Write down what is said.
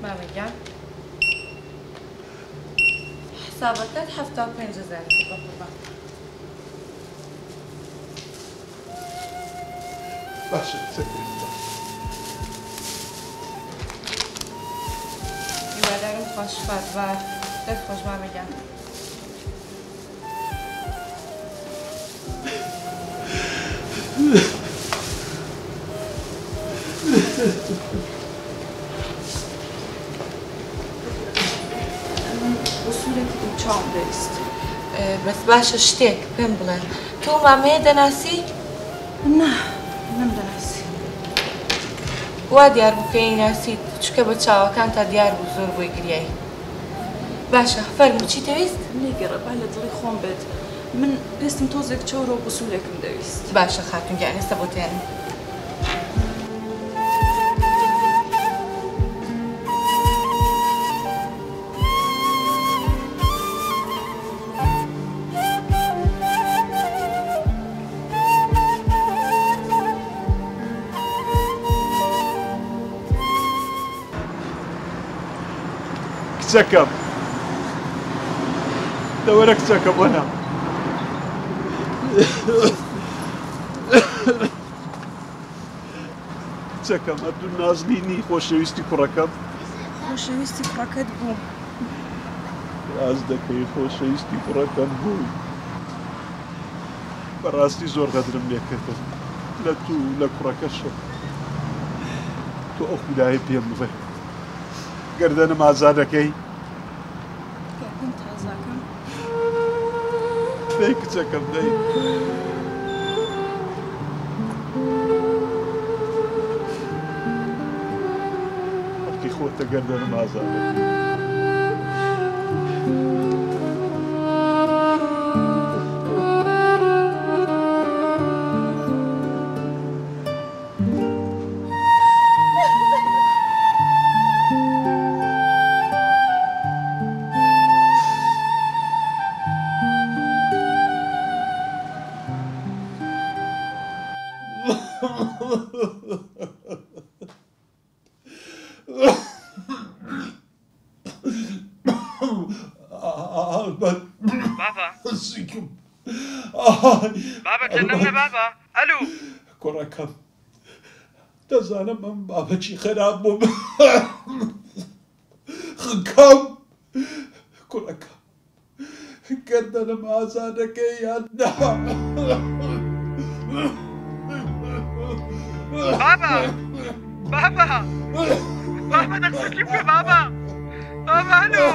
مامەگیان حسابەکەت 75,000 بە قوربان. باشە چەکرێت هیوادارم خۆشفات بە دەست خۆش مامەگیان. وسولێکی چاوم دەویست. بەس باشە شتێک پێم بڵێ تۆ مامەیە دەناسی؟ نا نەمدەناسی. وا دیار بووکەی ناسیت چکە بە چاوەکان تا دیار بوو زۆر بۆی گریایی. باشە فەرموو چی دەویست؟ نێگەڕە با لە دڵی خۆم بێت. من پێستم تۆزێک چەورە و وسولێکم دەویست. باشە خاتونگیان ئێستا بۆ تێنم. کچەکەم لەوەرە کچەکەم وەنا کچەکەم ئەبدول نازنینی خۆشەویستی کوڕەکەم. خۆشەویستی کوڕەکەت بوو. ڕاست دەکەی خۆشەویستی کوڕەکەم بووی. بەڕاستی زۆر غەدرم لێ کردن لە تو لە کوڕەکەشە. تۆ ئەو خودایی پێم بڵێ گەردەنم ئازادەکەی؟ گەردن تازاکەم. دەی کچەکەم دەی. وەختی خۆتە گەردەنم ئازادەکەی. بابا جنەمە بابا ئەلو کوڕەکەم دەزانم ئەم بابەتی خراپ بووم خکەم کوڕەکەم گەردەنم ئازادەکەی یان نا بابا بابا بابا دەقسەکی پێ بابا بابا ئەلو